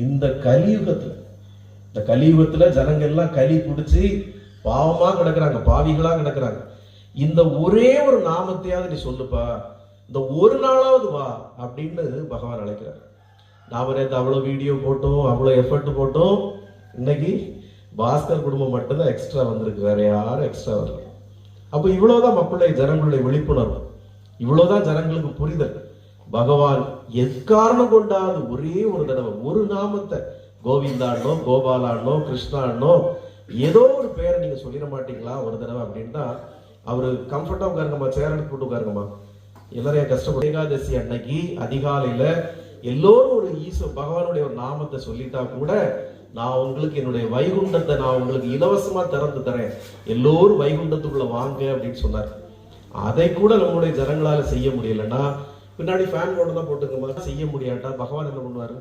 இந்த கலியுகத்துல ஜனங்க எல்லாம் களி பிடிச்சி பாவமா கிடக்குறாங்க, பாவிகளா கிடக்குறாங்க. இந்த ஒரே ஒரு நாமத்தையாவது நீ சொல்லுப்பா, இந்த ஒரு நாளாவது வா அப்படின்னு பகவான் அழைக்கிறார். நாம நேற்று அவ்வளவு வீடியோ போட்டோம், அவ்வளவு எஃபர்ட் போட்டோம். இன்னைக்கு பாஸ்கர் குடும்பம் மட்டும்தான் எக்ஸ்ட்ரா வந்திருக்கு, வேற யாரும் எக்ஸ்ட்ரா வரல. அப்ப இவ்வளவுதான் மக்களுடைய ஜனங்களுடைய விழிப்புணர்வு, இவ்வளவுதான் ஜனங்களுக்கு புரிதல். பகவான் எக்காரணம் கொண்டாது ஒரே ஒரு தடவை ஒரு நாமத்தை, கோவிந்தானோ கோபாலானோ கிருஷ்ணானோ ஏதோ ஒரு பேரை நீங்க சொல்லிட மாட்டீங்களா ஒரு தடவை அப்படின்னா அவரு கம்ஃபர்டா உட்காருங்கம்மா, சேர் எடுத்து போட்டு உட்காருங்கம்மா, எல்லாரையும் கஷ்டப்படும். ஏகாதசி அன்னைக்கு அதிகாலையில எல்லோரும் ஒரு பகவானுடைய ஒரு நாமத்தை சொல்லிட்டா கூட, நான் உங்களுக்கு என்னுடைய வைகுண்டத்தை நான் உங்களுக்கு இலவசமா திறந்து தரேன், எல்லோரும் வைகுண்டத்துக்குள்ள வாங்க அப்படின்னு சொன்னார். அதை கூட நம்மளுடைய ஜனங்களால செய்ய முடியலன்னா பின்னாடி ஃபேன் போட்டு தான் போட்டுக்கமா, செய்ய முடியாட்டா பகவான் என்ன பண்ணுவாரு?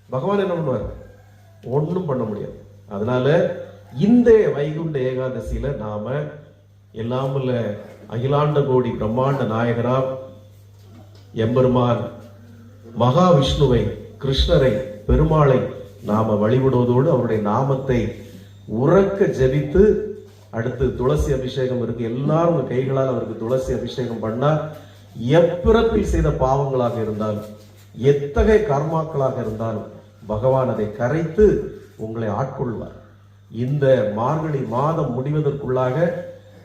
பகவான் என்ன பண்ணுவாரு? ஒன்றும் பண்ண முடியாது. அதனால இந்த வைகுண்ட ஏகாதசியில நாம எல்லாமல்ல அகிலாண்ட கோடி பிரம்மாண்ட நாயகராம் எம்பெருமான் மகாவிஷ்ணுவை, கிருஷ்ணரை, பெருமாளை நாம வழிபடுவதோடு அவருடைய நாமத்தை உறக்க ஜெபித்து, அடுத்து துளசி அபிஷேகம் இருக்கு, எல்லாரும் கைகளால் அவருக்கு துளசி அபிஷேகம் பண்ணா எப்பிறப்பில் செய்த பாவங்களாக இருந்தாலும் எத்தகைய கர்மாக்களாக இருந்தாலும் பகவான் அதை கரைத்து உங்களை ஆட்கொள்வார். இந்த மார்கழி மாதம் முடிவதற்குள்ளாக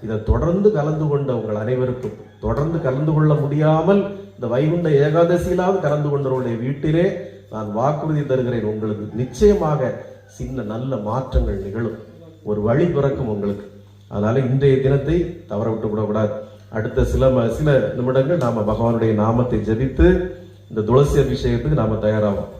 இதை தொடர்ந்து கலந்து கொண்ட உங்கள் அனைவருக்கும், தொடர்ந்து கலந்து கொள்ள முடியாமல் இந்த வைகுண்ட ஏகாதசியிலாவது கலந்து கொண்டவருடைய வீட்டிலே நான் வாக்குறுதி தருகிறேன், உங்களுக்கு நிச்சயமாக சின்ன நல்ல மாற்றங்கள் நிகழும், ஒரு வழி பிறக்கும் உங்களுக்கு. அதனால இன்றைய தினத்தை தவற விட்டு விடக்கூடாது. அடுத்த சில நிமிடங்கள் நாம பகவானுடைய நாமத்தை ஜெபித்து இந்த துளசி அபிஷேகத்துக்கு நாம தயாராகும்.